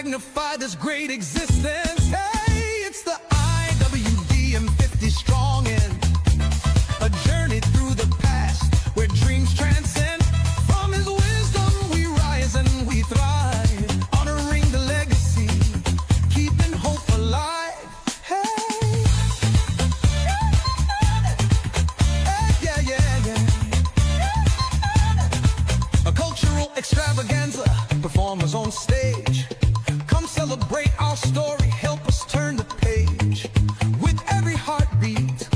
magnify this great existence. Hey, it's the IWDM50 strong in a journey through the past where dreams transcend. From his wisdom we rise and we thrive, honoring the legacy, keeping hope alive. Hey, yeah, yeah, yeah. A cultural extravaganza, performers on stage. Come celebrate our story, help us turn the page. With every heartbeat,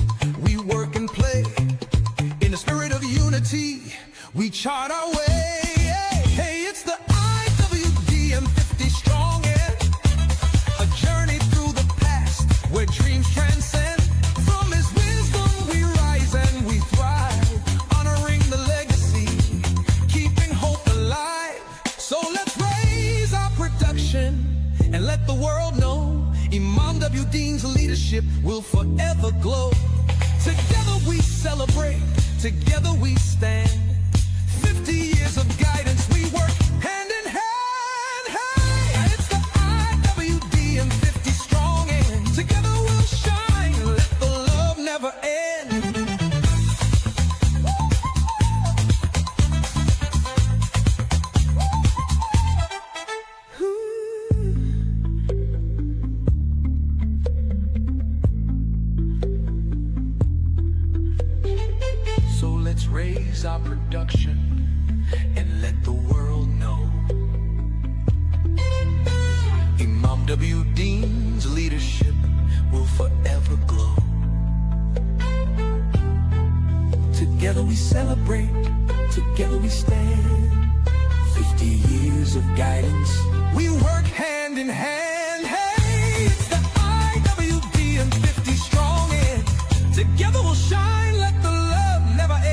we work and play. In the spirit of unity, we chart our way. Hey, it's the IWDM50 strong in a journey through the past where dreams transcend. From his wisdom we rise and we thrive, honoring the legacy, keeping hope alive. So let's raise our production and let the world know Imam W. Dean's leadership will forever glow. Together we celebrate, together we stand. 50 years of guidance, we work hand in hand. Hey, it's the IWDM50 strong and together we'll shine. Let the love never end. So let's raise our production and let the world know Imam W. Dean's leadership will forever glow. Together we celebrate, together we stand. 50 years of guidance, we work hand in hand. Hey, it's the IWDM50 strong in. Together we'll shine, let the love never end.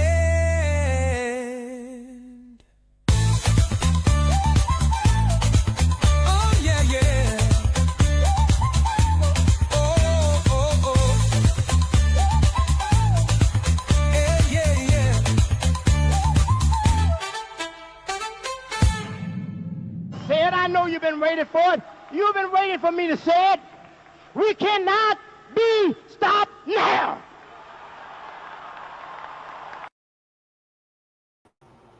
Oh yeah, yeah. Oh, oh, oh. Yeah, yeah, yeah. Say it, I know you've been waiting for it. You've been waiting for me to say it. We cannot be stopped now.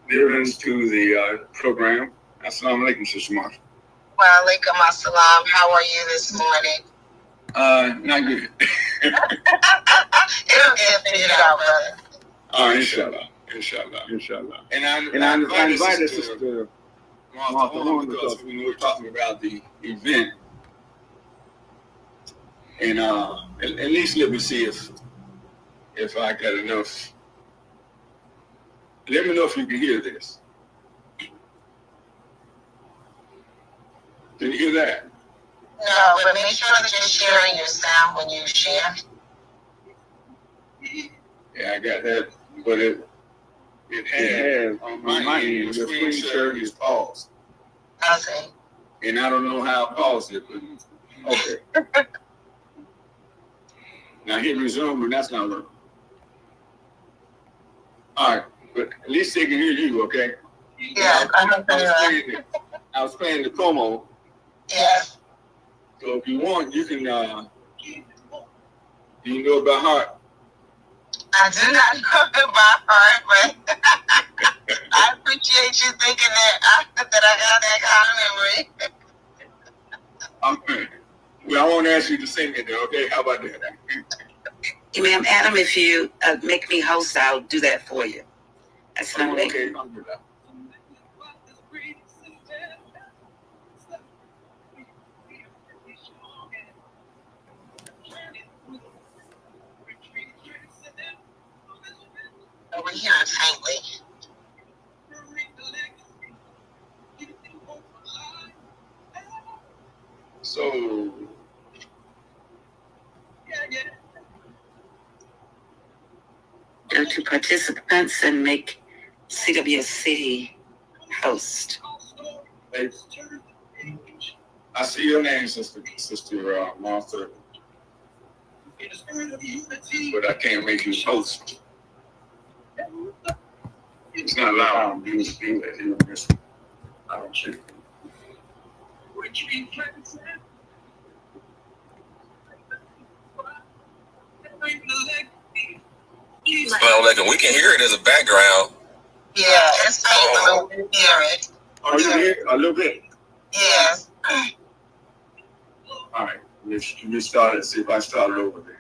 Dividends to the program. Assalamu alaikum, Sister Martha. Wa alaikum assalam. How are you this morning? Not good. It'll get figured out, brother. Inshallah. Inshallah. And I invited Sister Martha on because we were talking about the event. And at least let me see if I got enough. Let me know if you can hear this. Can you hear that? No, but make sure that you're sharing your sound when you share. Yeah, I got that, but it has on my end, the screen share is paused. Okay. And I don't know how I paused it, but okay. Now hit resume and that's not working. All right, but at least they can hear you, okay? Yeah, I was playing the promo. Yes. So if you want, you can, do you know by heart? I do not know it by heart, but I appreciate you thinking that I got that kind of memory. Okay. Well, I won't ask you to sing it there, okay? How about that? Ma'am, Adam, if you make me host, I'll do that for you. That's not okay. I'll do that. Over here faintly. So, go to participants and make CWC host. I see your name, Sister Martha, but I can't make you host. It's not allowed to do that here on this one. I don't see. Well, like, we can hear it as a background. Yeah, it's faint, but we hear it. Oh, you hear it? A little bit? Yes. All right, let me start it, see if I start it over there.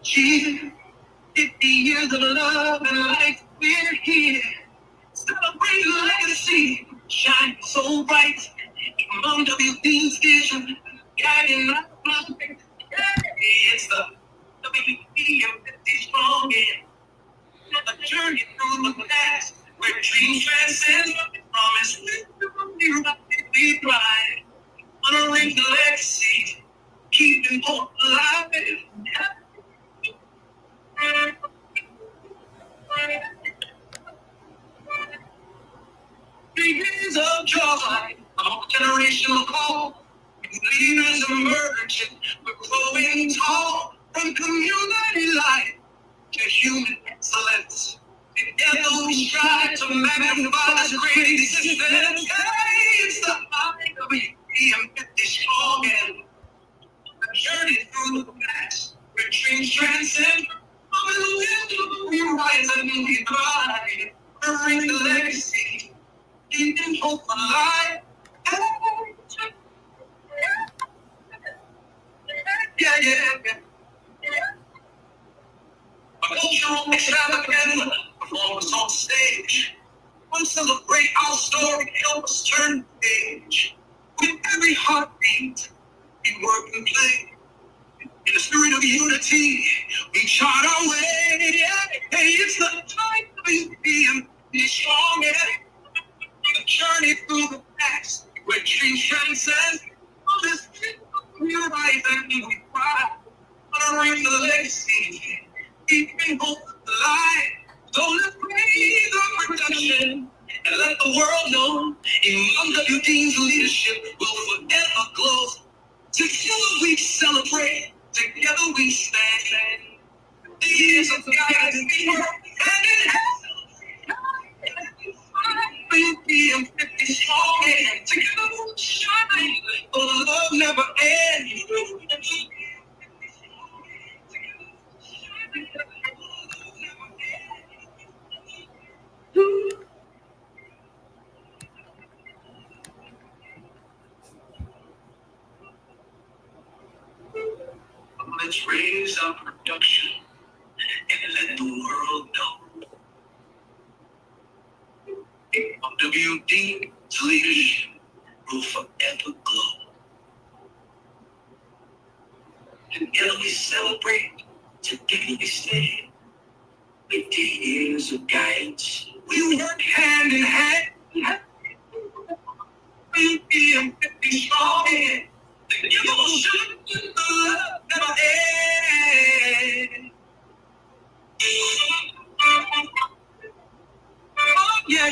Cheer, 50 years of love and life, we're here. Celebrate the legacy, shine so bright. Among WD's vision, guiding our blood. It's the WDM50 strong and a journey through the past where dreams transcend. Promise we thrive, honoring the legacy, keeping hope alive. 3 years of joy, a generational call. Leaders emerging, we're growing tall. From community life to human excellence. Together we strive to magnify the great existence. Hey, it's the IWDM50 strong and a journey through the past where dreams transcend. We rise and we thrive, honoring the legacy, keeping hope alive. Yeah. A cultural extravaganza, performance on stage. We'll celebrate our story, help us turn the page. With every heartbeat, we work and play. In the spirit of unity, we chart our way. Hey, it's the time to be strong and a journey through the past where dreams transcend. On this we rise and we cry, honoring the legacy, keeping hope alive. So let's raise our production and let the world know IWD's leadership will forever glow. Together we celebrate. Together we stand. The years of guidance we work hand in hand. IWDM50 strong and together we'll shine. For the love never ends. Let's raise our production and let the world know IWD's leadership will forever glow. Together we celebrate, together we stand. 50 years of guidance, we work hand in hand. IWDM50 strong and together we'll shine the love never ends. Yeah.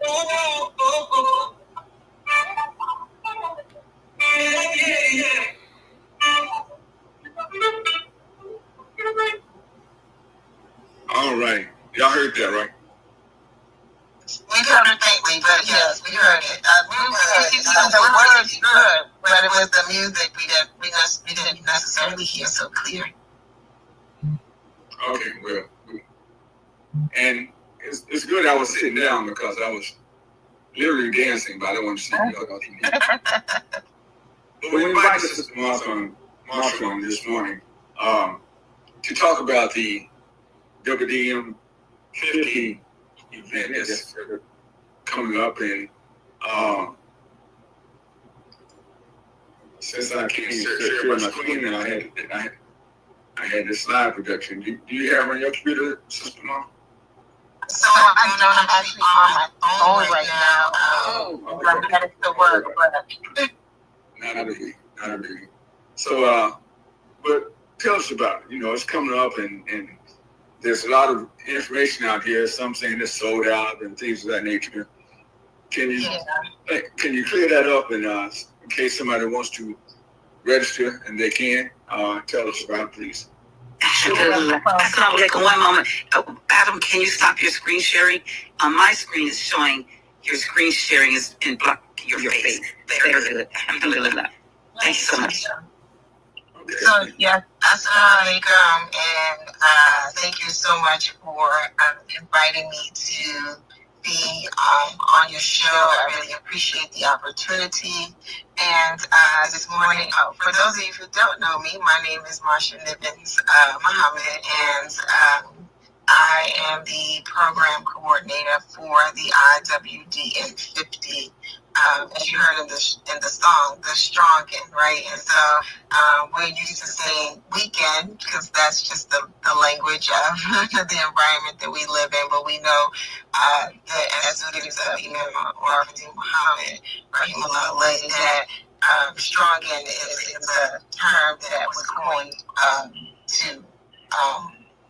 Oh. Yeah. All right. Y'all heard that, right? We heard it faintly, but yes, we heard it. The words good, but it was the music we didn't necessarily hear so clear. Okay, well, and it's good I was sitting down because I was literally dancing, but I don't want to see y'all. But we invited Sister Marshall this morning to talk about the WDM50 event that's coming up, and since I can't share my screen, and I had this slide production. Do you have on your computer, Sister Mom? So I don't actually on my phone right now. I'm headed to work, but not a biggie. So, but tell us about it. You know, it's coming up, and there's a lot of information out here. Some saying it's sold out and things of that nature. Can you clear that up and in case somebody wants to register and they can, tell us about it, please. Sure. One moment. Adam, can you stop your screen sharing? On my screen is showing your screen sharing is in block your face. Very good. Alhamdulillah. Thank you so much. Okay. So, yeah, assalamu alaikum, and thank you so much for inviting me to be on your show. I really appreciate the opportunity. And this morning, for those of you who don't know me, my name is Marsha Nibbins Muhammad, and I am the program coordinator for the IWDM50. As you heard in the song, the Strongin', right? And so we're used to saying weekend because that's just the language of the environment that we live in. But we know that as students of Imam Muhammad, rahimahullah, that Strongin' is a term that was coined to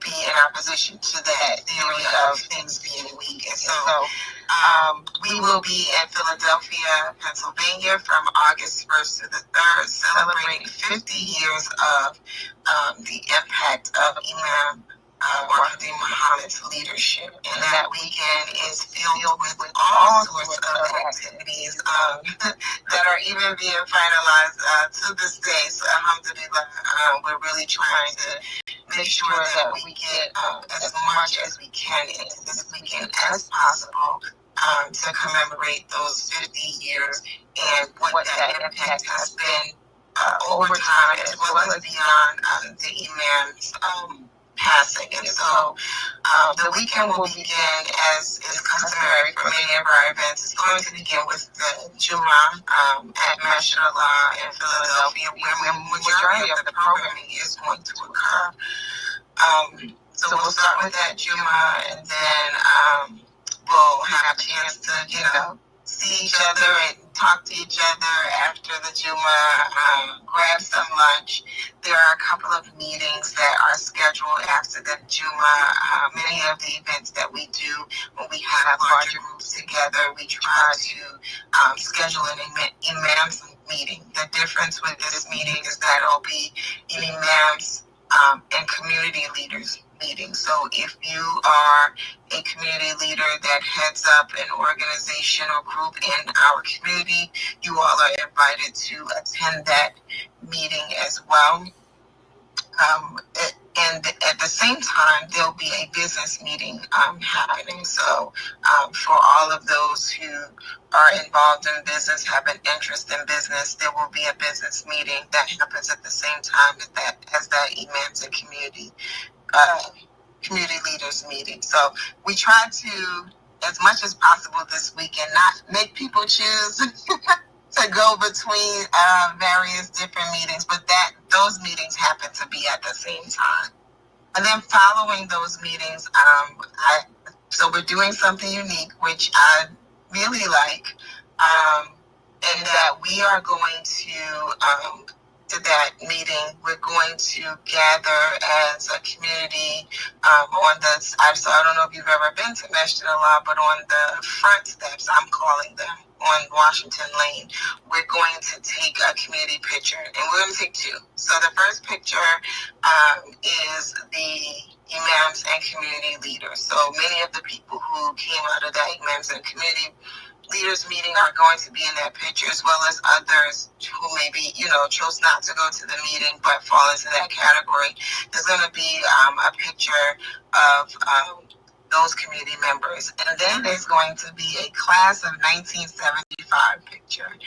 be in opposition to that theory of things being weak. And so we will be in Philadelphia, Pennsylvania from August 1st to the 3rd, celebrating 50 years of the impact of Imam Muhammad's leadership. And that weekend is filled with all sorts of activities that are even being finalized to this day. So alhamdulillah, we're really trying to make sure that we get as much as we can into this weekend as possible to commemorate those 50 years and what that impact has been over time, as well as beyond the Imam's passing. And so the weekend will begin, as is customary for many of our events. It's going to begin with the Jummah at Masjid Allah in Philadelphia, where the majority of the programming is going to occur. So we'll start with that Jummah, and then we'll have a chance to, see each other and talk to each other after the Jummah, grab some lunch. There are a couple of meetings that are scheduled after the Jummah. Many of the events that we do when we have larger groups together, we try to schedule an imams meeting. The difference with this meeting is that it'll be imams and community leaders meeting. So if you are a community leader that heads up an organization or group in our community, you all are invited to attend that meeting as well. And at the same time, there'll be a business meeting happening. So for all of those who are involved in business, have an interest in business, there will be a business meeting that happens at the same time as that imams and community leaders meeting. So we try to, as much as possible this weekend, not make people choose to go between various different meetings, but those meetings happen to be at the same time. And then following those meetings, so we're doing something unique, which I really like, and that we are going to that meeting, we're going to gather as a community on the, so I don't know if you've ever been to Masjid Allah, but on the front steps, I'm calling them, on Washington Lane, we're going to take a community picture, and we're going to take two. So the first picture is the imams and community leaders. So many of the people who came out of that imams and community leaders meeting are going to be in that picture, as well as others who maybe, chose not to go to the meeting but fall into that category. There's going to be a picture of those community members. And then there's going to be a class of 1975 picture.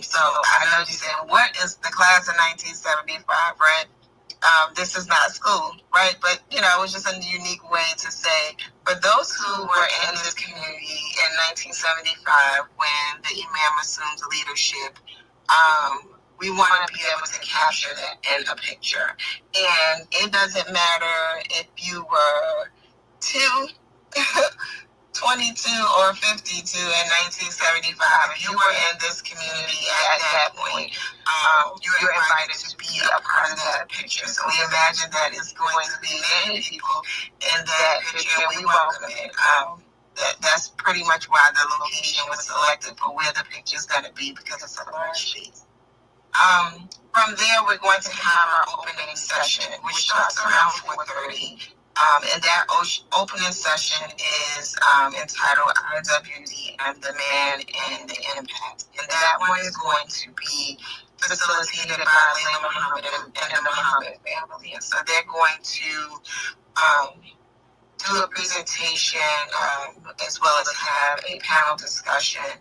So I know you're saying, what is the class of 1975, right? This is not school, right? But, it was just a unique way to say, for those who were in this community in 1975, when the imam assumed leadership, we want to be able to capture that in a picture. And it doesn't matter if you were 22 or 52 in 1975. If you were in this community at that point, you're invited to be a part of that picture. So we imagine that it's going to be many people in that picture, and we welcome it. that's pretty much why the location was selected for where the picture's going to be, because it's a large space. From there, we're going to have our opening session, which starts around 4:30. And that opening session is entitled IWDM, the Man and the Impact. And that one is going to be facilitated by Layla Muhammad and the Muhammad family. And so they're going to do a presentation as well as have a panel discussion.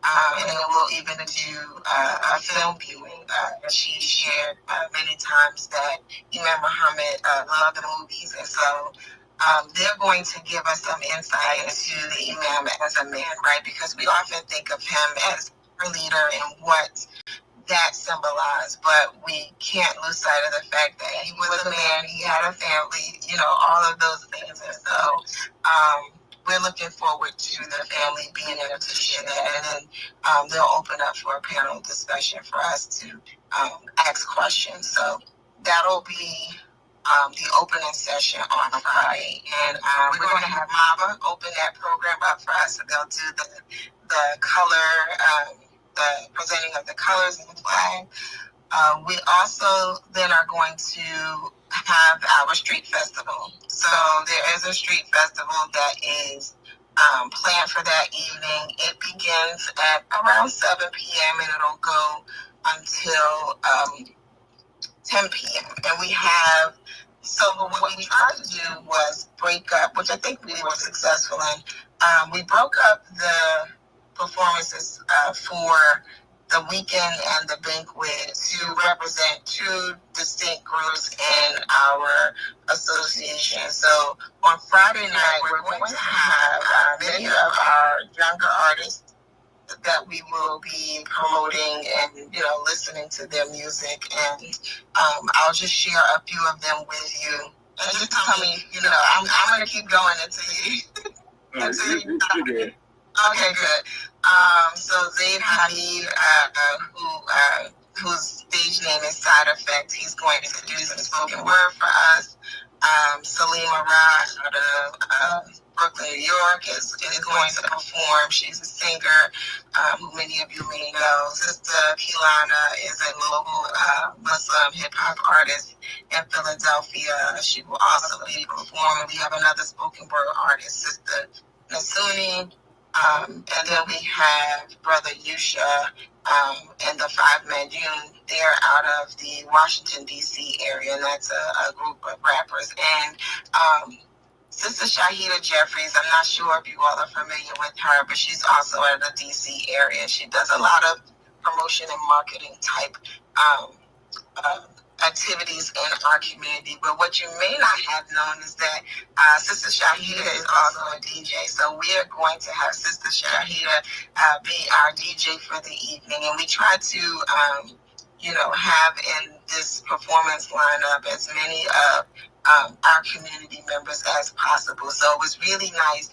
And then we'll even do a film viewing. She shared many times that Imam Muhammad loved the movies, and so they're going to give us some insight into the Imam as a man, right? Because we often think of him as a leader and what that symbolized, but we can't lose sight of the fact that he was a man, he had a family, all of those things. And so we're looking forward to the family being able to share that, and then they'll open up for a panel discussion for us to ask questions. So that'll be the opening session on Friday, and we're going to have Mava open that program up for us. So they'll do the color, the presenting of the colors and the flag. We also then are going to have our street festival. So there is a street festival that is planned for that evening. It begins at around 7 p.m. and it'll go until 10 p.m. And we have, so what we tried to do was break up, which I think we were successful in. We broke up the performances for the weekend and the banquet to represent two distinct groups in our association. So on Friday night, we're going to have many of our younger artists that we will be promoting and, listening to their music. And I'll just share a few of them with you. And just tell me, I'm going to keep going until you Okay, good. So Zayd Hadid, whose stage name is Side Effect, he's going to do some spoken word for us. Salima Raj out of Brooklyn, New York is going to perform. She's a singer who many of you may know. Sister Kilana is a local Muslim hip-hop artist in Philadelphia. She will also be performing. We have another spoken word artist, Sister Nasuni. And then we have Brother Yusha and the Five Men Union. They're out of the Washington, D.C. area, and that's a group of rappers. And Sister Shahida Jeffries, I'm not sure if you all are familiar with her, but she's also out of the D.C. area. She does a lot of promotion and marketing type activities in our community. But what you may not have known is that Sister Shahida is also a DJ. So we are going to have Sister Shahida be our DJ for the evening. And we try to, have in this performance lineup as many of our community members as possible. So it was really nice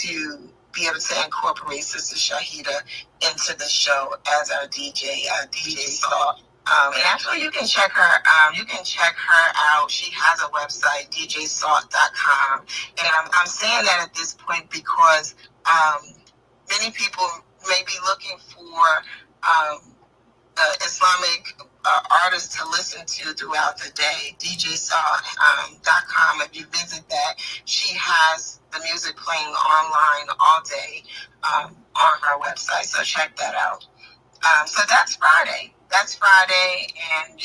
to be able to incorporate Sister Shahida into the show as our DJ, DJ Saw. And actually, you can check her. You can check her out. She has a website, djsalt.com. And I'm saying that at this point because many people may be looking for Islamic artists to listen to throughout the day. djsalt.com. If you visit that, she has the music playing online all day on her website. So check that out. So that's Friday. And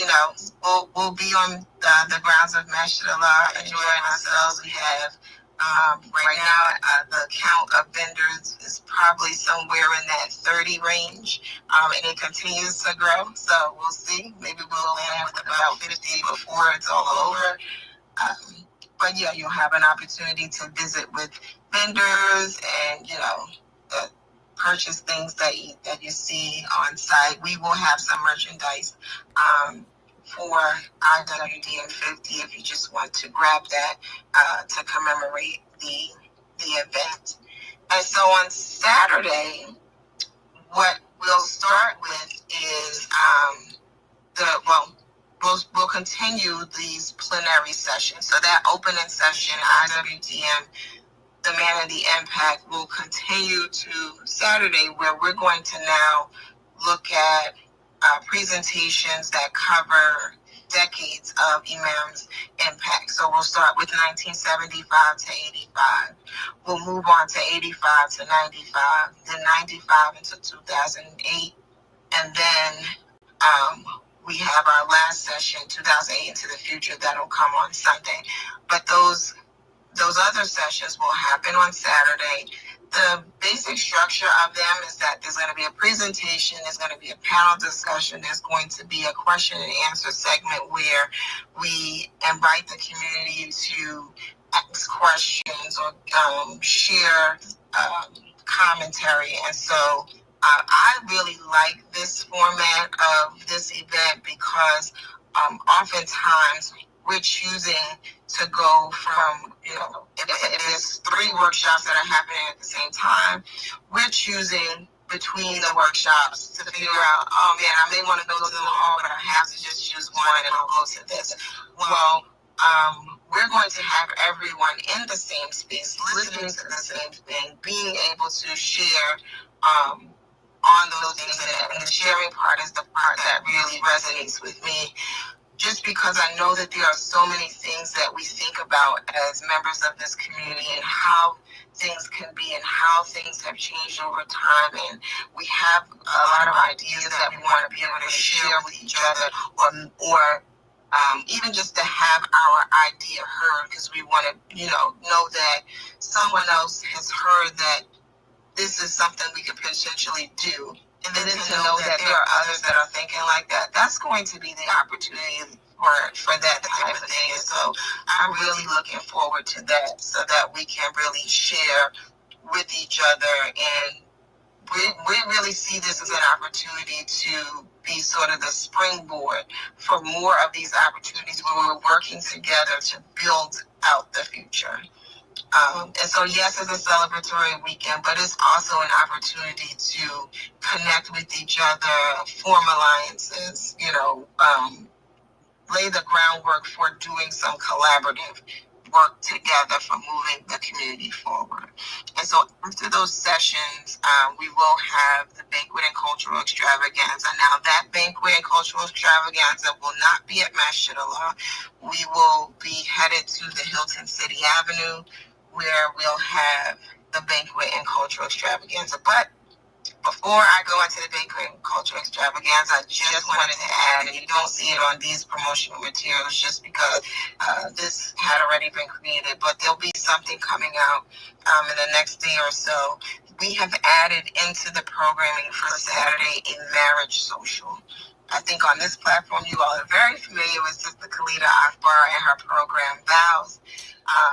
we'll be on the grounds of Masjid Allah enjoying ourselves. We have right now the count of vendors is probably somewhere in that 30 range, and it continues to grow. So we'll see. Maybe we'll land with about 50 before it's all over. But yeah, you'll have an opportunity to visit with vendors and purchase things that you see on site. We will have some merchandise for IWDM50 if you just want to grab that to commemorate the event. And so on Saturday, what we'll start with is we'll continue these plenary sessions. So that opening session, IWDM the Man and the Impact will continue to Saturday, where we're going to now look at presentations that cover decades of Imam's impact. So we'll start with 1975 to 85. We'll move on to 85 to 95, then 95 into 2008, and then we have our last session, 2008 into the future, that'll come on Sunday. But those other sessions will happen on Saturday. The basic structure of them is that there's going to be a presentation, there's going to be a panel discussion, there's going to be a question and answer segment where we invite the community to ask questions or share commentary. And so I really like this format of this event because oftentimes we're choosing to go from, if there's 3 workshops that are happening at the same time, we're choosing between the workshops to figure out, oh man, I may want to go to them all, but I have to just choose one and I'll go to this. Well, we're going to have everyone in the same space, listening to the same thing, being able to share on those things. And the sharing part is the part that really resonates with me, just because I know that there are so many things that we think about as members of this community and how things can be and how things have changed over time. And we have a lot of ideas that we want to be able to share with each other, or even just to have our idea heard, because we want to, know that someone else has heard that this is something we could potentially do. And then to know that there are others that are thinking like that, that's going to be the opportunity for that type of thing. And so I'm really looking forward to that, so that we can really share with each other. And we really see this as an opportunity to be sort of the springboard for more of these opportunities where we're working together to build out the future. And so, yes, it's a celebratory weekend, but it's also an opportunity to connect with each other, form alliances, lay the groundwork for doing some collaborative work together for moving the community forward. And so after those sessions, we will have the banquet and cultural extravaganza. Now, that banquet and cultural extravaganza will not be at Masjid Allah. We will be headed to the Hilton City Avenue, where we'll have the banquet and cultural extravaganza. But before I go into the banquet and cultural extravaganza, I just wanted to add, and you don't see it on these promotional materials just because this had already been created, but there'll be something coming out in the next day or so. We have added into the programming for Saturday a marriage social. I think on this platform, you all are very familiar with Sister Khalida Akbar and her program, Vows.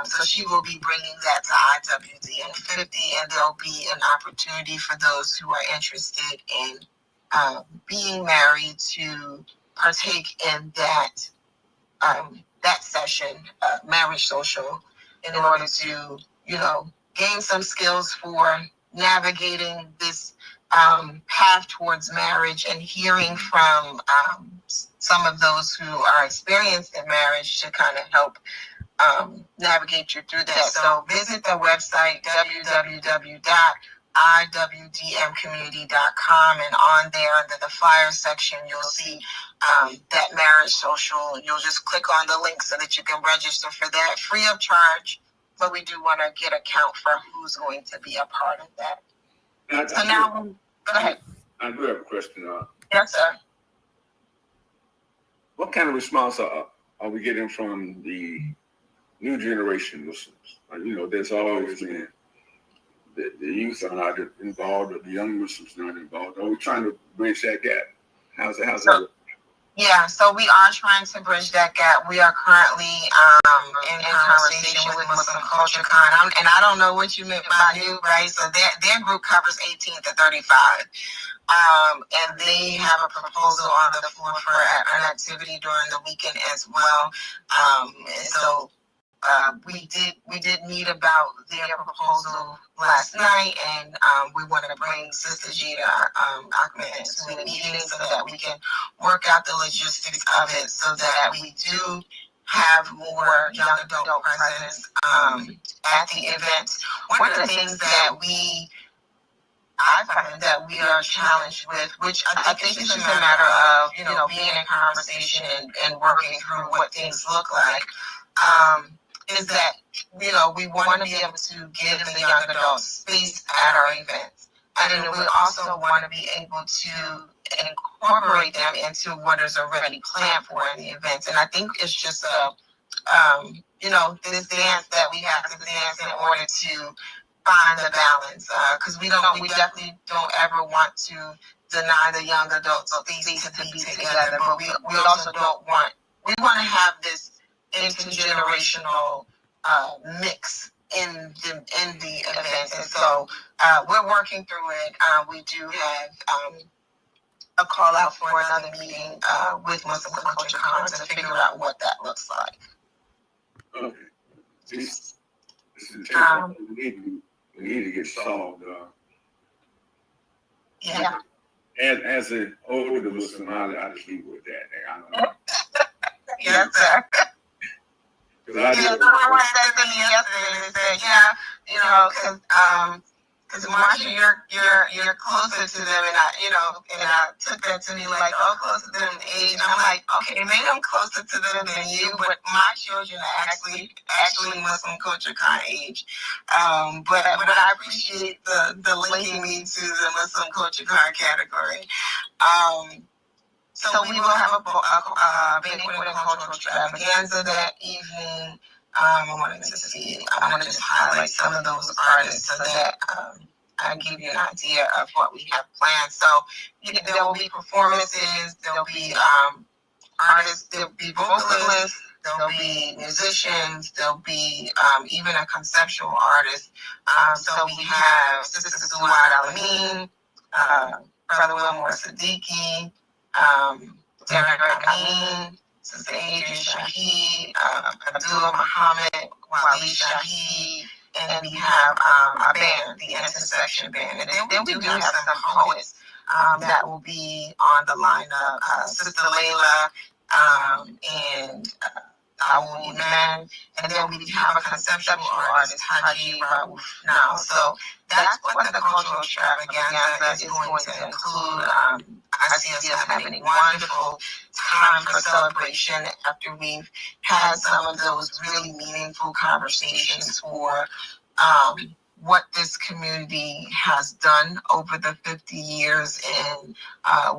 So she will be bringing that to IWDM50, and there'll be an opportunity for those who are interested in being married to partake in that session, marriage social, in order to, gain some skills for navigating this path towards marriage, and hearing from some of those who are experienced in marriage to kind of help navigate you through that. So visit the website www.IWDMcommunity.com, and on there under the flyer section you'll see that marriage social, and you'll just click on the link so that you can register for that free of charge. But we do want to get a count for who's going to be a part of that. So now, go ahead. I do have a question. Yes, sir. What kind of response are we getting from the new generation Muslims? There's always been the youth are not involved, or the young Muslims not involved. Are we trying to bridge that gap? How's that? Yeah, so we are trying to bridge that gap. We are currently in conversation with Muslim Culture Con. And I don't know what you meant by new, right? So their group covers 18 to 35. And they have a proposal on the floor for an activity during the weekend as well. And so we did meet about their proposal last night, and we want to bring Sister Jada Ahmed to the meeting so that we can work out the logistics of it, so that we do have more young adult presence at the events. One of the things that I find that we are challenged with, which I think is just a matter of, being in conversation and working through what things look like, is that, we want to be able to give the young adults space at our events. And then we also want to be able to incorporate them into what is already planned for in the events. And I think it's just this dance that we have to dance in order to find the balance. Because we definitely don't ever want to deny the young adults space to be together, but we also we want to have this intergenerational mix in the events. And so we're working through it. We do have a call out for another meeting with Muslim Culture Con to figure out what that looks like. Okay. This is we need to get solved. Yeah. As an older Muslim, I just leave with that. I don't know. Yes, sir. Someone said to me yesterday, they said, because Marsha, you're closer to them, and I took that to me like, closer to them in age. And I'm like, okay, maybe I'm closer to them than you, but my children are actually Muslim Culture Con age. But I appreciate the linking me to the Muslim Culture Con category. So we will have a banquet and cultural extravaganza that evening. I want to just highlight some of those artists so that I give you an idea of what we have planned. So there will be performances, there'll be artists, there'll be vocalists, there'll be musicians, there'll be even a conceptual artist. So we have Sister Suad Alameen, Brother Wilmore Siddiqui, Derek Amin, Sister Adrian Shaheed, Abdullah Muhammad, Wali Shaheed, and we have our band, the Intersection Band. And then we do have some poets that will be on the lineup, Sister Layla and Awul Iman, and then we have a conceptual artist, Haji Raouf now. So that's what the cultural extravaganza is going to include. I see us having a wonderful time for celebration after we've had some of those really meaningful conversations for what this community has done over the 50 years and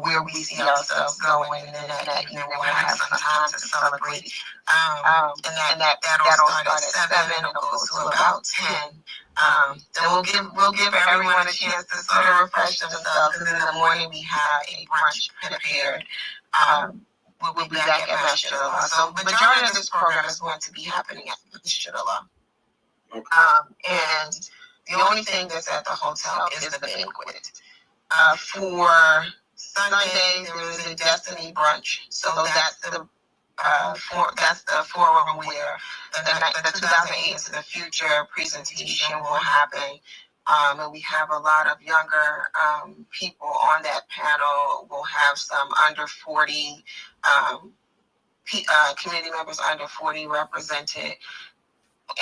where we see ourselves going, and that we'll have some time to celebrate. And that'll start at 7, it'll go to about 10. Then we'll give everyone a chance to sort of refresh themselves, because in the morning we have a brunch prepared. We'll be back at Masjid Allah. So the majority of this program is going to be happening at Masjid Allah. And the only thing that's at the hotel is the banquet. For Sunday, there is a Destiny brunch. So that's the forum where the 2008 Into the Future presentation will happen. And we have a lot of younger people on that panel. We'll have some under 40 community members under 40 represented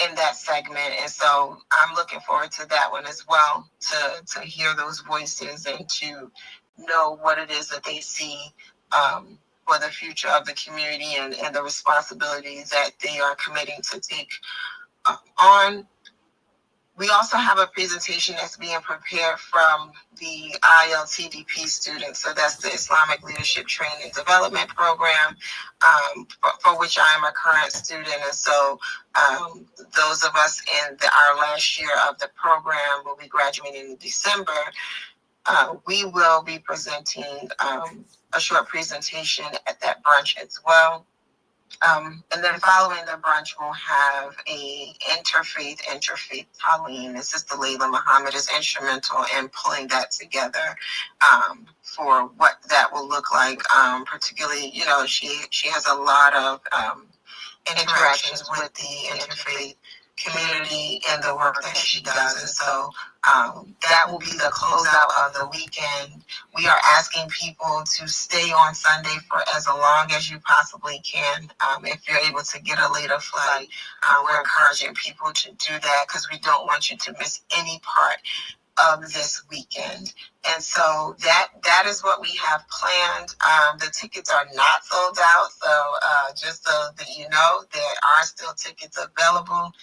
in that segment. And so I'm looking forward to that one as well, to hear those voices and to know what it is that they see for the future of the community and the responsibilities that they are committing to take on. We also have a presentation that's being prepared from the ILTDP students. So that's the Islamic Leadership Training and Development Program, for which I am a current student. And so those of us in our last year of the program will be graduating in December. We will be presenting a short presentation at that brunch as well. And then following the brunch, we'll have a interfaith Talim. And Sister Layla Muhammad is instrumental in pulling that together for what that will look like. Particularly, she has a lot of interactions with the interfaith community and the work that she does. And so that will be the closeout of the weekend. We are asking people to stay on Sunday for as long as you possibly can. If you're able to get a later flight, we're encouraging people to do that because we don't want you to miss any part of this weekend. And so that is what we have planned. The tickets are not sold out, so just so that you know, there are still tickets available.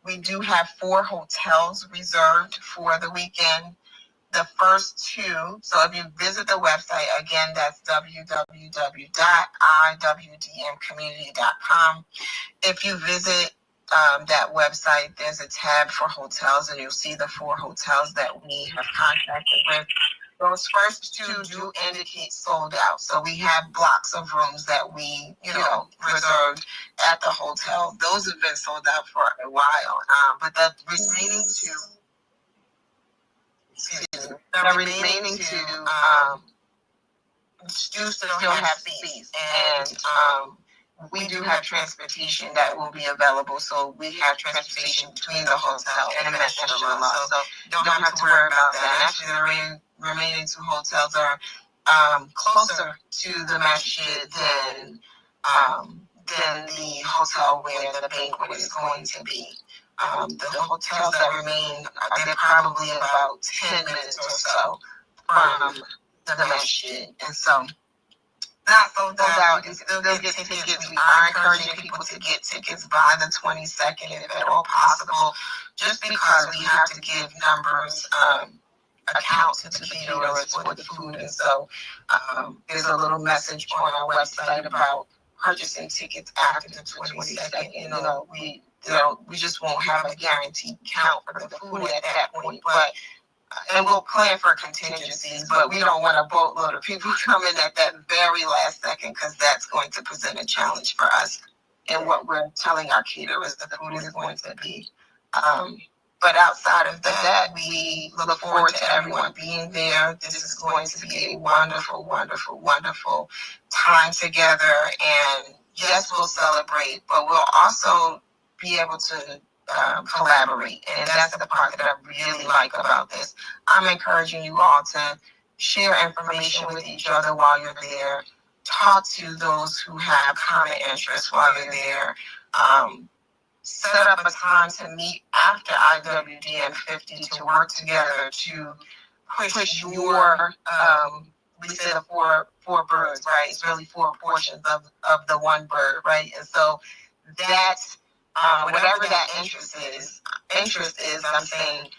We do have 4 hotels reserved for the weekend. The first 2, so if you visit the website, again, that's www.iwdmcommunity.com. If you visit that website, there's a tab for hotels, and you'll see the 4 hotels that we have contracted with. Those first 2 do indicate sold out. So we have blocks of rooms that we, reserved at the hotel. Those have been sold out for a while. But the remaining 2 do still have seats. And we do have transportation that will be available. So we have transportation between the hotel and the Masjid. So don't have to worry about that. And actually, the remaining 2 hotels are closer to the Masjid than the hotel where the banquet is going to be. The hotels that remain, they're probably about 10 minutes or so from the Masjid. And so not sold out. You can still get tickets. We are encouraging people to get tickets by the 22nd if at all possible, just because we have to give numbers, accounts to caterers for the food. And so there's a little message on our website about purchasing tickets after the 22nd. We just won't have a guaranteed count for the food at that point, but and we'll plan for contingencies, but we don't want a boatload of people coming at that very last second, because that's going to present a challenge for us and what we're telling our caterers the food is going to be. But outside of that, we look forward to everyone being there. This is going to be a wonderful, wonderful, wonderful time together. And yes, we'll celebrate, but we'll also be able to collaborate. And that's the part that I really like about this. I'm encouraging you all to share information with each other while you're there. Talk to those who have common interests while you're there. Set up a time to meet after IWDM50 to work together to push your, we say the four birds, right? It's really 4 portions of the one bird, right? And so that, whatever that interest is, I'm saying,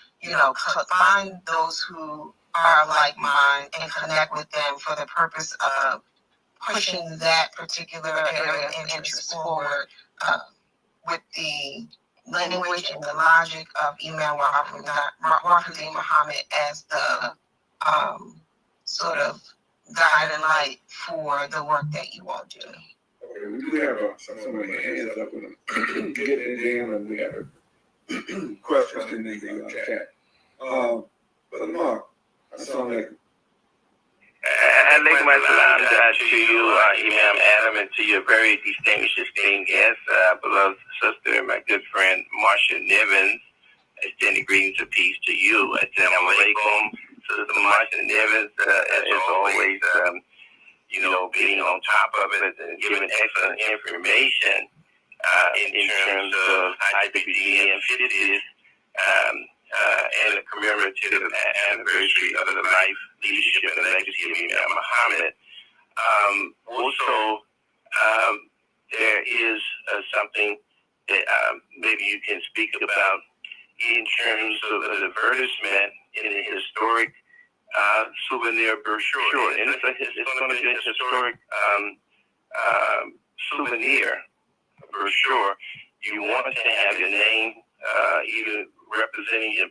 find those who are like mine and connect with them for the purpose of pushing that particular area of interest forward, with the language and the logic of Imam Wahiddin Muhammad as the sort of guide and light for the work that you all do. Okay, we do have some of my hands up with them. Get it in, and we have questions in the chat. But Mark, assalamu alaikum. Alaikum assalam to you, Imam Adam, and to your very distinguished esteemed guest, beloved sister, my good friend, Marsha Nivens. Extending greetings of peace to you. Assalamu alaikum, Sister Marsha Nivens, as always, being on top of it and giving excellent information in terms of IWDM50 and the commemorative anniversary of the life, leadership, and legacy of Imam Muhammad. Also, there is something that maybe you can speak about in terms of an advertisement in a historic souvenir brochure. And it's going to be a historic souvenir brochure. You want to have your name either representing your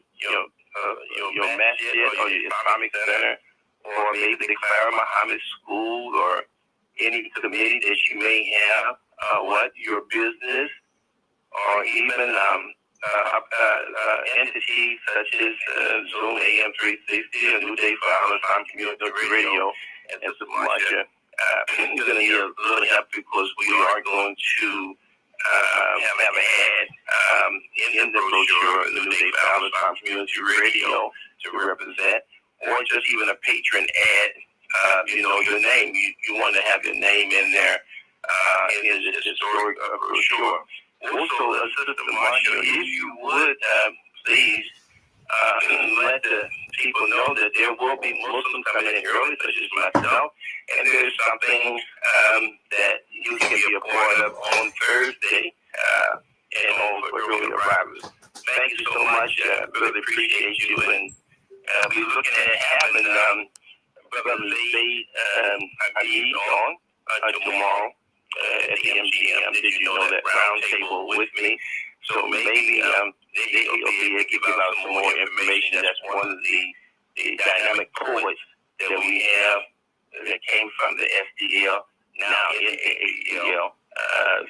masjid or your Islamic center, or maybe the Clara Muhammad School, or any committee that you may have, your business, or even entities such as Zoom, AM360, A New Day for Our Islam Community Radio, and so much. You're going to need a little help, because we are going to have an ad in the brochure, the New Day Fowler Farm Community Radio to represent, or just even a patron ad. Your name. You want to have your name in there in the historic brochure. Also, Sister Marsha, if you would please let the people know that there will be Muslims coming in early, such as myself, and there's something that you can be a part of on Thursday and all the early arrivals. Thank you so much. Really appreciate you, and we're looking at having Brother Lee on tomorrow at the MGM. Did you know that roundtable with me? So maybe they'll be able to give out some more information. That's one of the dynamic poets that we have that came from the SDL, now in ADL,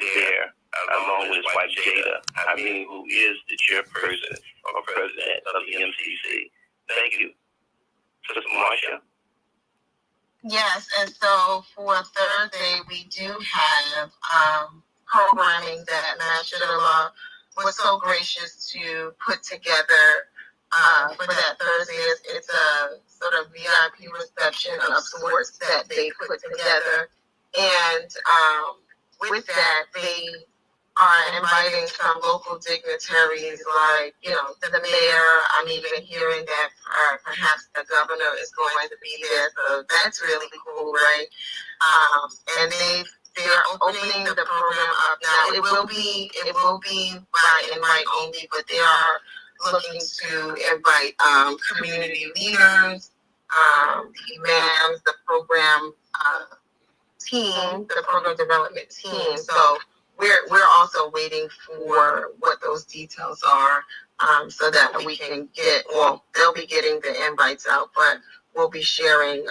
there, along with his wife Jada, who is the chairperson or president of the MCC. Thank you, Sister Marsha. Yes, and so for Thursday, we do have programming that Mashallah was so gracious to put together for that Thursday. It's a sort of VIP reception of sorts that they put together. And with that, they are inviting some local dignitaries like, the mayor. I'm even hearing that perhaps the governor is going to be there. So that's really cool, right? And they're opening the program up now. It will be by invite only, but they are looking to invite community leaders, the imams, the program team, the program development team. So we're also waiting for what those details are, so that we can they'll be getting the invites out, but we'll be sharing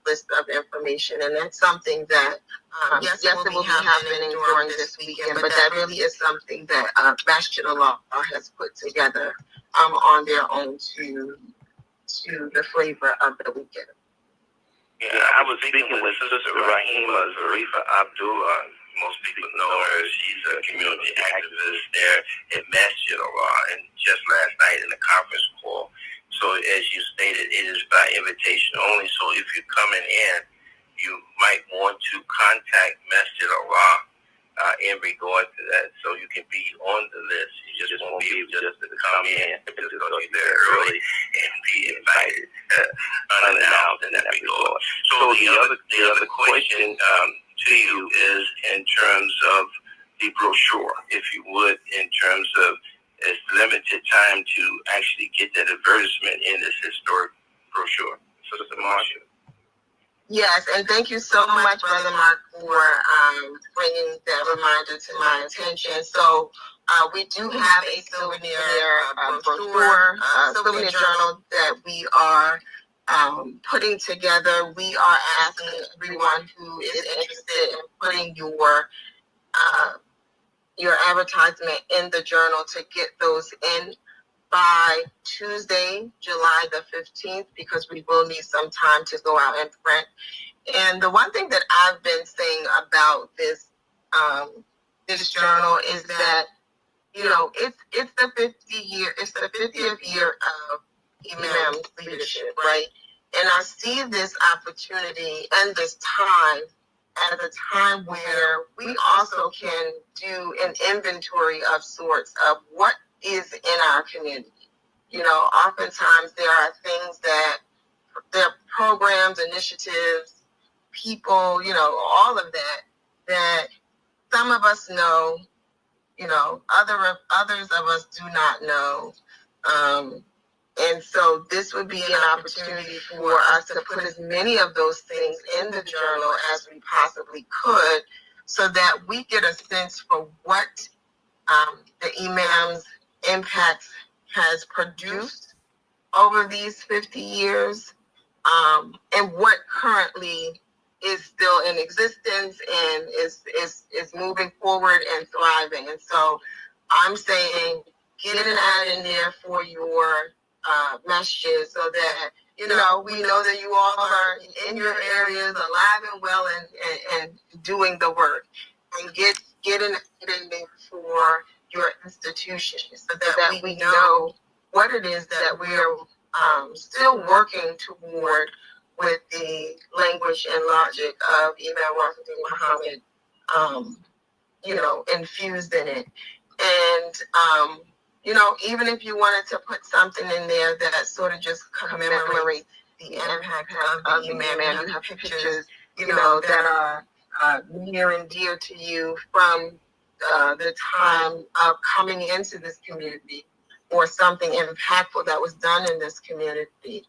list of information, and that's something that yes, it will be happening during this weekend, but that really is something that Masjid Allah has put together on their own to the flavor of the weekend. Yeah, I was speaking with Sister Rahima Zarifa Abdullah. Most people know her. She's a community activist there at Masjid Allah, and just last night in the conference call. So as you stated, it is by invitation only. So if you're coming in, you might want to contact Masjid Allah in regard to that, so you can be on the list. You just won't be able just to come in because you're there early and be invited unannounced in that regard. So the other question to you is in terms of the brochure, if you would, in terms of it's limited time to actually get that advertisement in this historic brochure. So, Sister Marsha. Yes, and thank you so much, Brother Mark, for bringing that reminder to my attention. So we do have a souvenir brochure, souvenir journal that we are putting together. We are asking everyone who is interested in putting your advertisement in the journal to get those in by Tuesday, July the 15th, because we will need some time to go out and print. And the one thing that I've been saying about this this journal is that, it's the 50th year of Imam's leadership, right? And I see this opportunity and this time as a time where we also can do an inventory of sorts of what is in our community. Oftentimes there are things there are programs, initiatives, people, all of that some of us know, others of us do not know. And so this would be an opportunity for us to put as many of those things in the journal as we possibly could, so that we get a sense for what the Imam's impact has produced over these 50 years, and what currently is still in existence and is moving forward and thriving. And so I'm saying get an ad in there for your messages, so that we know that you all are in your areas, alive and well, and doing the work. And get an ad in there for your institution so that we know what it is that we're still working toward with the language and logic of Imam Washington Muhammad, infused in it. And, even if you wanted to put something in there that sort of just commemorates the impact of the Imam, you have pictures, that are near and dear to you from the time of coming into this community or something impactful that was done in this community.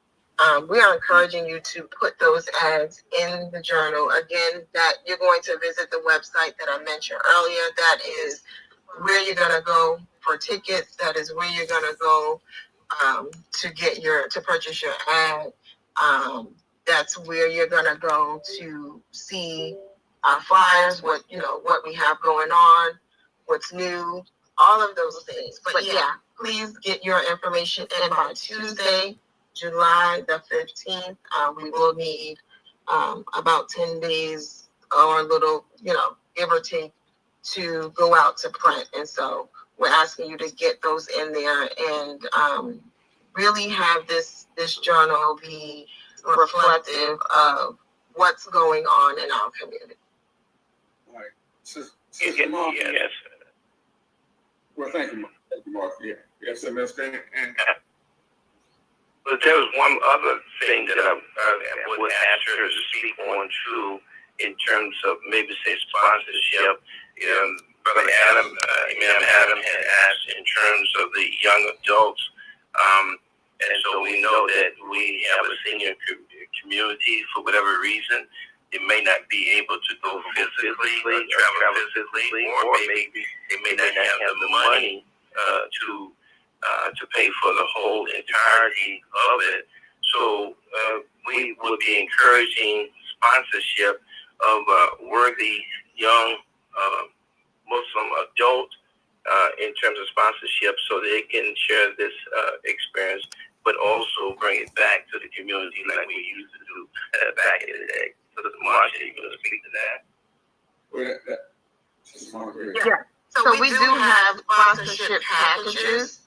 We are encouraging you to put those ads in the journal. Again, that you're going to visit the website that I mentioned earlier. That is where you're going to go for tickets. That is where you're going to go to purchase your ad. That's where you're going to go to see our flyers, what we have going on, what's new, all of those things. But yeah, please get your information in by Tuesday, July the 15th. We will need about 10 days or a little, give or take, to go out to print. And so we're asking you to get those in there and really have this journal be reflective of what's going on in our community. All right. Sister Mark, yes. Well, thank you, Mark. Yeah. Yes, I understand. And but there was one other thing that I would ask her to speak on too, in terms of maybe say sponsorship. Brother Adam, Imam Adam had asked in terms of the young adults, and so we know that we have a senior community for whatever reason. They may not be able to go physically, travel physically, or maybe they may not have the money to pay for the whole entirety of it. So we would be encouraging sponsorship of worthy young Muslim adult in terms of sponsorship, so they can share this experience, but also bring it back to the community like we used to do back in the day. So, Marsha, you going to speak to that? Yeah. So we do have sponsorship packages.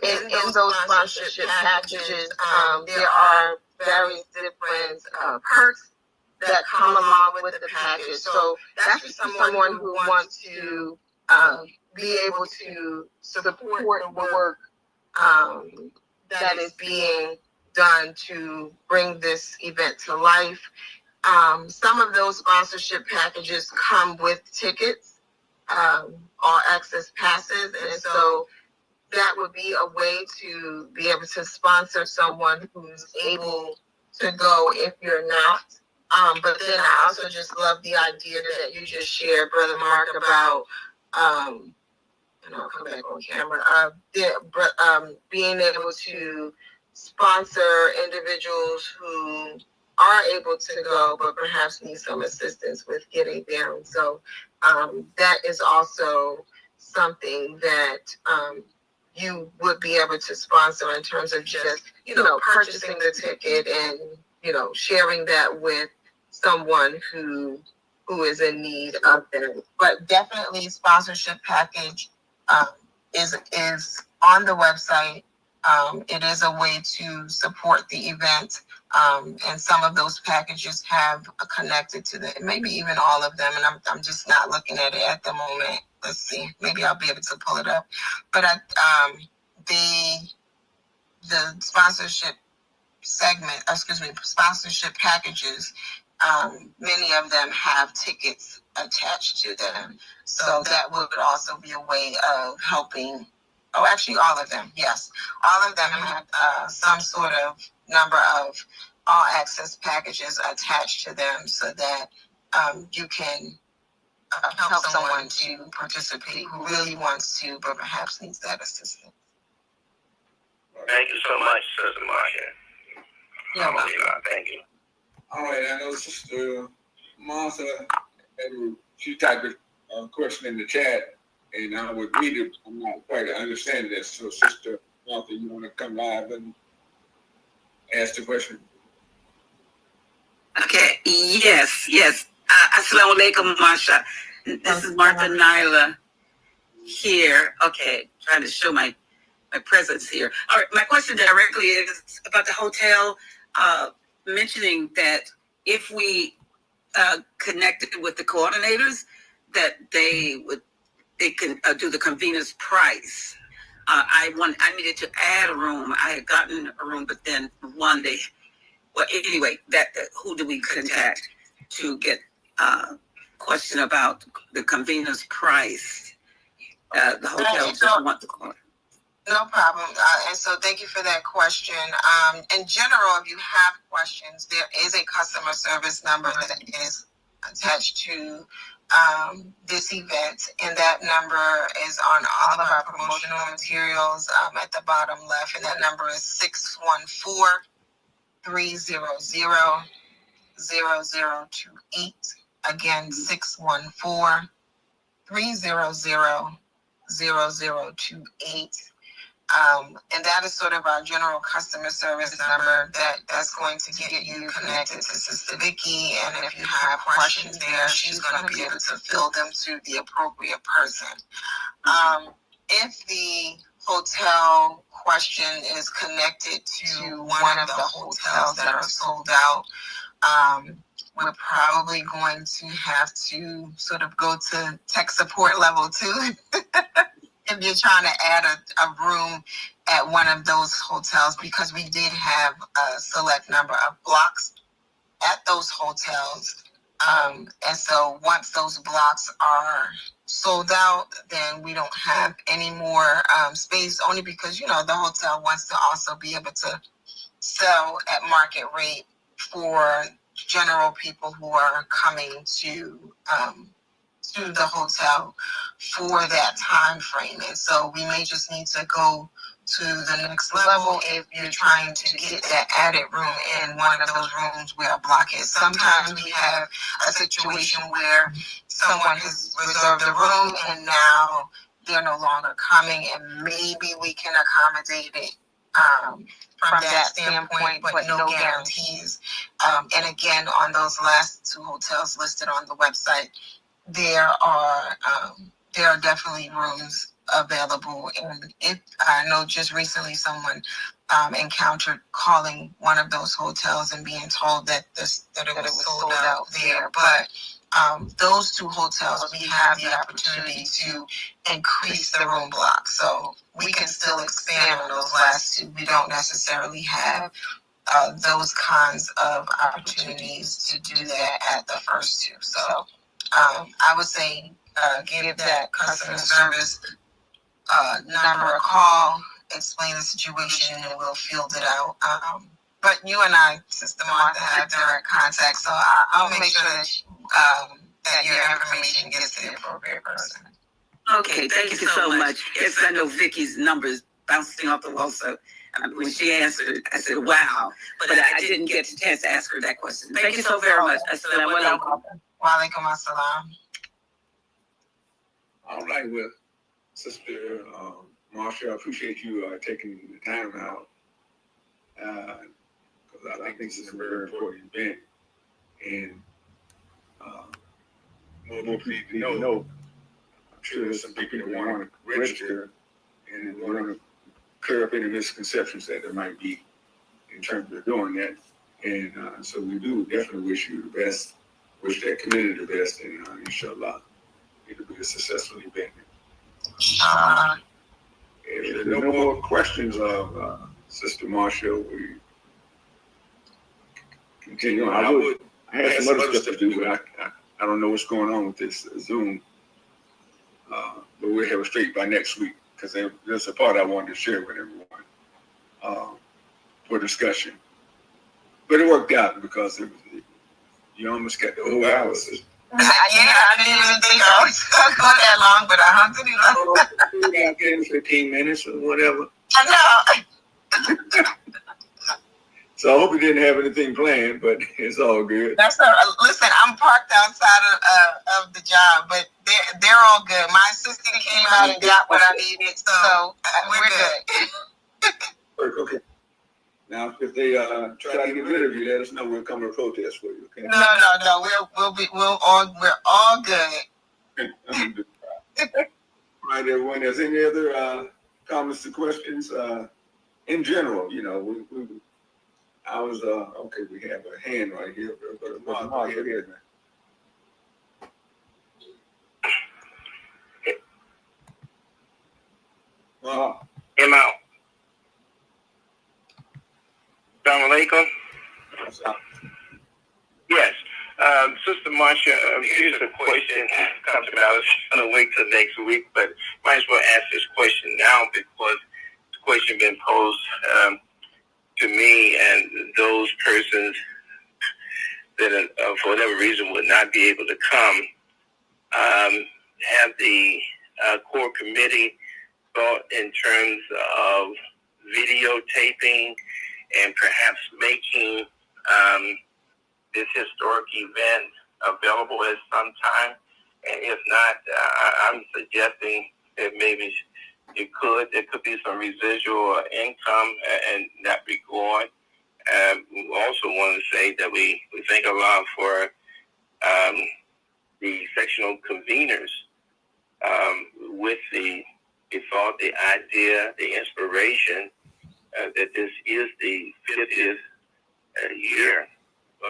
In those sponsorship packages, there are various different perks that come along with the package. So that's for someone who wants to be able to support the work that is being done to bring this event to life. Some of those sponsorship packages come with tickets, all access passes, and so that would be a way to be able to sponsor someone who's able to go if you're not. But then I also just love the idea that you just shared, Brother Mark, about, and I'll come back on camera, being able to sponsor individuals who are able to go, but perhaps need some assistance with getting there. And so that is also something that you would be able to sponsor in terms of just, purchasing the ticket and, sharing that with someone who is in need of them. But definitely sponsorship package is on the website. It is a way to support the event. And some of those packages have connected to maybe even all of them. And I'm just not looking at it at the moment. Let's see. Maybe I'll be able to pull it up. But the sponsorship sponsorship packages, many of them have tickets attached to them. So that would also be a way of helping. Oh, actually, all of them. Yes. All of them have some sort of number of all access packages attached to them so that you can help someone to participate who really wants to, but perhaps needs that assistance. Thank you so much, Sister Marsha. You're welcome. Thank you. all right, I know Sister Martha, she typed a question in the chat, and I would read it. I'm not quite understanding this. So, Sister Martha, you want to come live and ask the question? Okay, yes. Assalamu alaikum, Marsha. This is Martha Nyla. here. Okay, trying to show my presence here. All right, my question directly is about the hotel, mentioning that if we connected with the coordinators, that they can do the convener's price. I needed to add a room. I had gotten a room, but then one day, well, anyway, that who do we contact to get question about the convener's price? The hotel doesn't want the court. No problem. And so thank you for that question. In general, if you have questions, there is a customer service number that is attached to this event, and that number is on all of our promotional materials at the bottom left, and that number is 614-300-0028. Again, 614-300-0028. And that is sort of our general customer service number that's going to get you connected to Sister Vicky. And if you have questions there, she's going to be able to fill them to the appropriate person. If the hotel question is connected to one of the hotels that are sold out, we're probably going to have to sort of go to tech support level 2. If you're trying to add a room at one of those hotels, because we did have a select number of blocks at those hotels. And so once those blocks are sold out, then we don't have any more space, only because, the hotel wants to also be able to sell at market rate for general people who are coming to the hotel for that time frame. And so we may just need to go to the next level if you're trying to get that added room in one of those rooms where a block is. Sometimes we have a situation where someone has reserved a room and now they're no longer coming, and maybe we can accommodate it from that standpoint, but no guarantees. And again, on those last 2 hotels listed on the website, there are definitely rooms available. And I know just recently someone encountered calling one of those hotels and being told that it was sold out there. But those 2 hotels, we have the opportunity to increase the room block. So we can still expand on those last 2. We don't necessarily have those kinds of opportunities to do that at the first 2. So I would say give that customer service number a call, explain the situation, and we'll field it out. But you and I, Sister Martha, have direct contact, so I'll make sure that your information gets to the appropriate person. Okay, thank you so much. Yes, I know Vicky's numbers bouncing off the wall, so when she answered, I said, wow. But I didn't get a chance to ask her that question. Thank you so very much. Assalamu alaikum. Wa alaikum assalam. All right, well, Sister Marsha, I appreciate you taking the time out, because I think this is a very important event, and more people know. I'm sure there's some people that want to register and want to clear up any misconceptions that there might be in terms of doing that. And so we do definitely wish you the best, wish that community the best, and inshallah, it'll be a successful event. If there's no more questions of Sister Marsha, we continue on. I had some other stuff to do, but I don't know what's going on with this Zoom. But we'll have it straight by next week, because there's a part I wanted to share with everyone for discussion. But it worked out because you almost got the whole hour. I didn't even think I was going to go that long, but alhamdulillah. About 10, 15 minutes or whatever. I know. So I hope you didn't have anything planned, but it's all good. That's all right. Listen, I'm parked outside of the job, but they're all good. My assistant came out and got what I needed, so we're good. Okay. Now, if they try to get rid of you, let us know. We'll come to protest for you. Okay? No. We're all good. Right. right, everyone. There's any other comments or questions? In general, you know, I was okay. We have a hand right here. Mark, go ahead, man. I'm out. Assalamu alaikum. Yes. Sister Marsha, here's a question. Comes about, I was going to wait till next week, but might as well ask this question now because the question been posed to me and those persons that for whatever reason would not be able to come. Have the core committee thought in terms of videotaping and perhaps making this historic event available at some time? And if not, I'm suggesting that maybe there could be some residual income in that regard. We also want to say that we thank Allah for the sectional conveners with the thought, the idea, the inspiration that this is the 50th year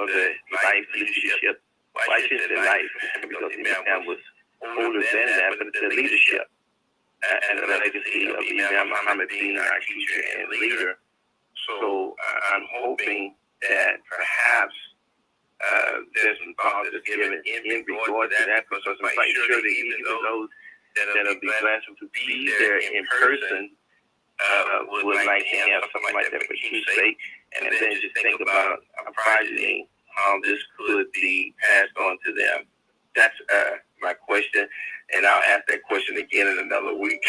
of the life leadership. Why should the life? Because the man was older than that, but the leadership and the legacy of Imam Muhammad being our teacher and leader. So I'm hoping that perhaps there's some thought that's given in regard to that, because I'm quite sure that even those that will be glad to be there in person would like to have something like that for keepsake, and then just think about progeny, how this could be passed on to them. That's my question, and I'll ask that question again in another week.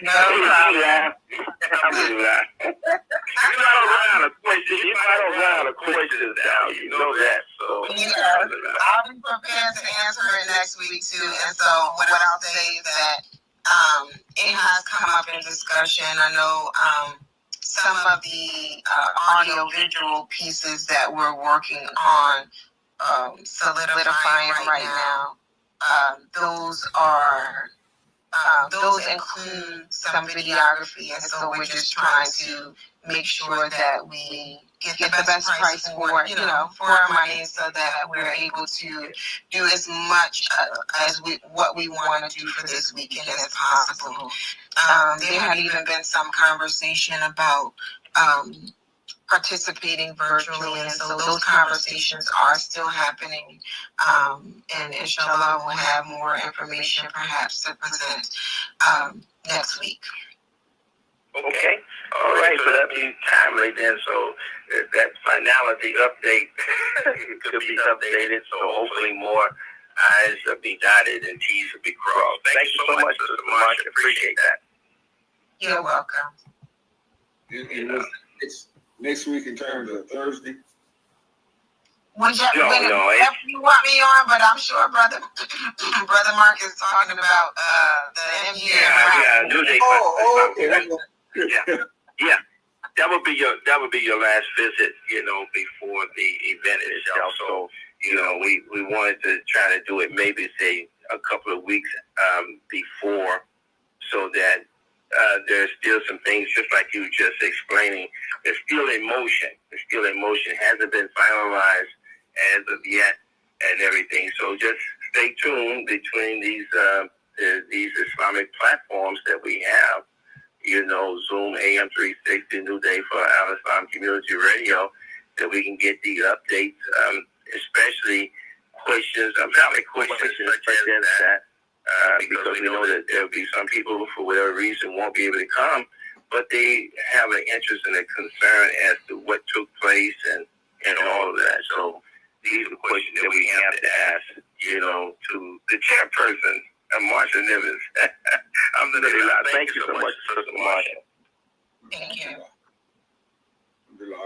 No problem. You might around a question down. You know that. So Yeah, I'll be prepared to answer it next week too. And so what I'll say is that it has come up in discussion. I know some of the audio visual pieces that we're working on solidifying right now. Those include some videography, and so we're just trying to make sure that we get the best price for our money, so that we're able to do as much as what we want to do for this weekend as possible. There had even been some conversation about participating virtually, and so those conversations are still happening, and inshallah we'll have more information perhaps to present next week. Okay. All right. So that'd be timely then. So that finality update could be updated. So hopefully more I's will be dotted and T's will be crossed. Thank you so much, Sister Marsha. Appreciate that. You're welcome. It's next week in terms of Thursday. Whenever you want me on, but I'm sure Brother Mark is talking about the MGM. Yeah, New Day. Okay. Yeah. That would be your last visit, before the event itself. So, we wanted to try to do it maybe say a couple of weeks before, so that there's still some things, just like you were just explaining, it's still in motion. It's still in motion. It hasn't been finalized as of yet and everything. So just stay tuned between these Islamic platforms that we have. Zoom, AM360, New Day for Al-Islam Community Radio, that we can get the updates, especially questions, valid questions such as that, because we know that there will be some people who, for whatever reason, won't be able to come, but they have an interest and a concern as to what took place and all of that. So these are the questions that we have to ask, to the chairperson, Marsha Nivens. Thank you so much, Sister Marsha. Thank you.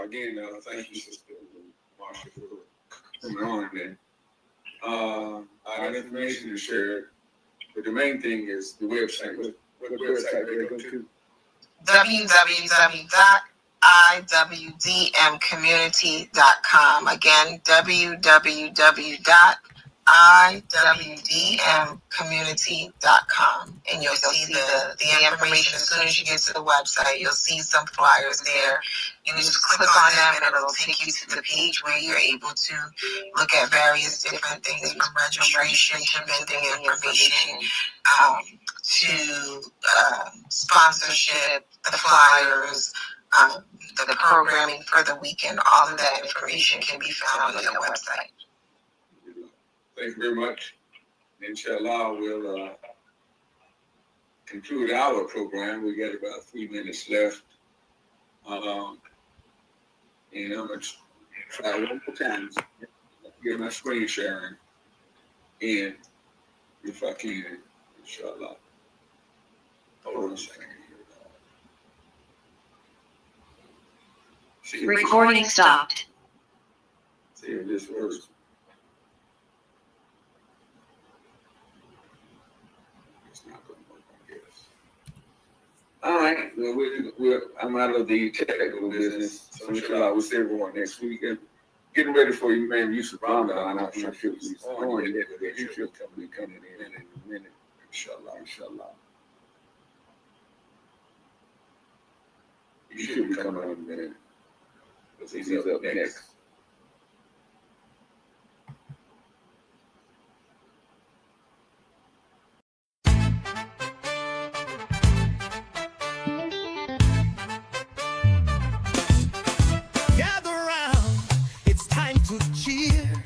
Again, thank you, Sister Marsha, for coming on. And our information is shared, but the main thing is the website. What website do they go to? www.IWDMcommunity.com. Again, www.IWDMcommunity.com. IWDMcommunity.com, and you'll see the information as soon as you get to the website. You'll see some flyers there. You just click on them and it'll take you to the page where you're able to look at various different things from registration to vending information to sponsorship, the flyers, the programming for the weekend. All of that information can be found on the website. Thank you very much. Inshallah, we'll conclude our program. We got about 3 minutes left. And I'm going to try one more time to get my screen sharing. And if I can, inshallah. Hold on a second. Recording stopped. See if this works. It's not going to work, I guess. All right. Well, I'm out of the technical business. So inshallah, we'll see everyone next week. And getting ready for you, man. Yusuf Ramadan. I'm not sure if he's on yet, but he should be coming in a minute. Inshallah, inshallah. He should be coming in a minute. Because he's up next. Gather round, it's time to cheer.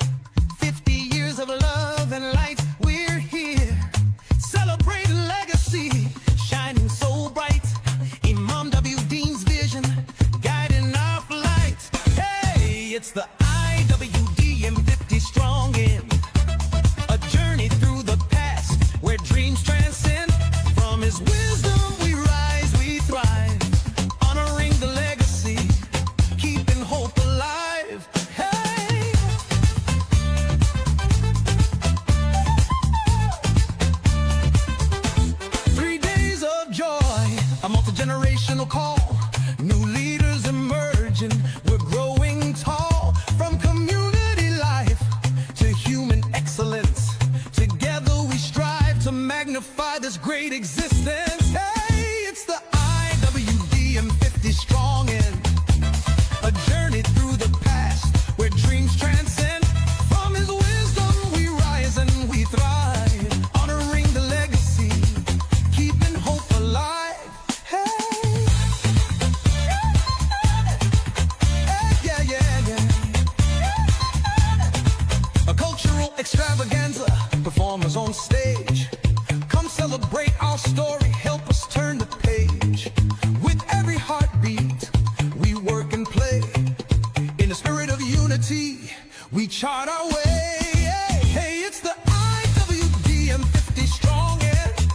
50 years of love and light, we're here. Celebrating legacy, shining so bright. Imam W. Dean's vision, guiding our flight. Hey, it's the IWDM50 strong end. A journey through the past, where dreams transcend. From his wisdom we rise, we thrive. Honoring the legacy, keeping hope alive. Hey! 3 days of joy, a multi-generational call. New leaders emerging, we're growing tall. From community life to human excellence, together we strive to magnify this great existence. Hey, it's the IWDM50 strong end. A journey through the past, where dreams transcend. From his wisdom we rise and we thrive. Honoring the legacy, keeping hope alive. Hey! Yeah, yeah, yeah. A cultural extravaganza, performers on stage. Come celebrate our story, help us turn the page. With every heartbeat, we work and play. In the spirit of unity, we chart our way. Hey, it's the IWDM50 strong end.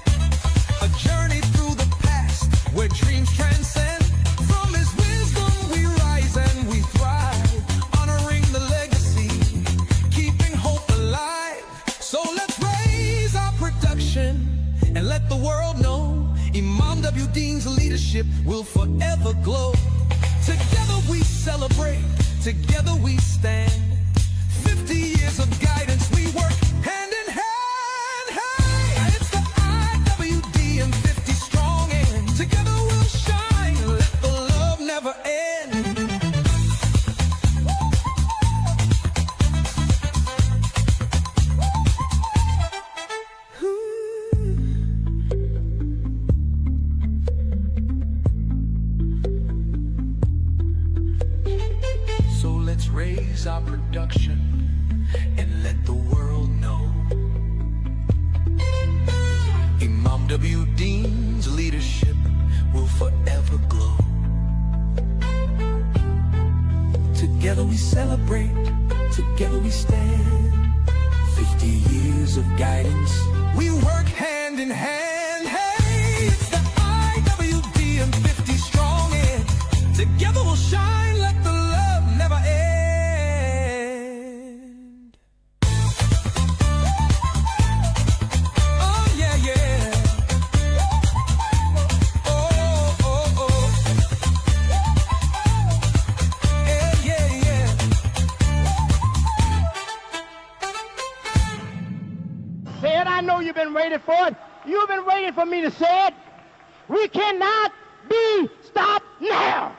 A journey through the past, where dreams transcend. From his wisdom we rise and we thrive. Honoring the legacy, keeping hope alive. So let's raise our production and let the world know Imam W. Dean's leadership will forever glow. Together we celebrate, together we stand. 50 years of guidance, we work hand in hand. Hey, it's the IWDM50 strong end. Together we'll shine, let the love never end. So let's raise our production and let the world know Imam W. Dean's leadership will forever glow. Together we celebrate, together we stand. 50 years of guidance, we work hand in hand. Hey, it's the IWDM50 strong end. Together we'll shine, let the love never end. Oh yeah, yeah. Oh, oh, oh. Yeah, yeah, yeah. say it. I know you've been waiting for it. You've been waiting for me to say it. We cannot be stopped now.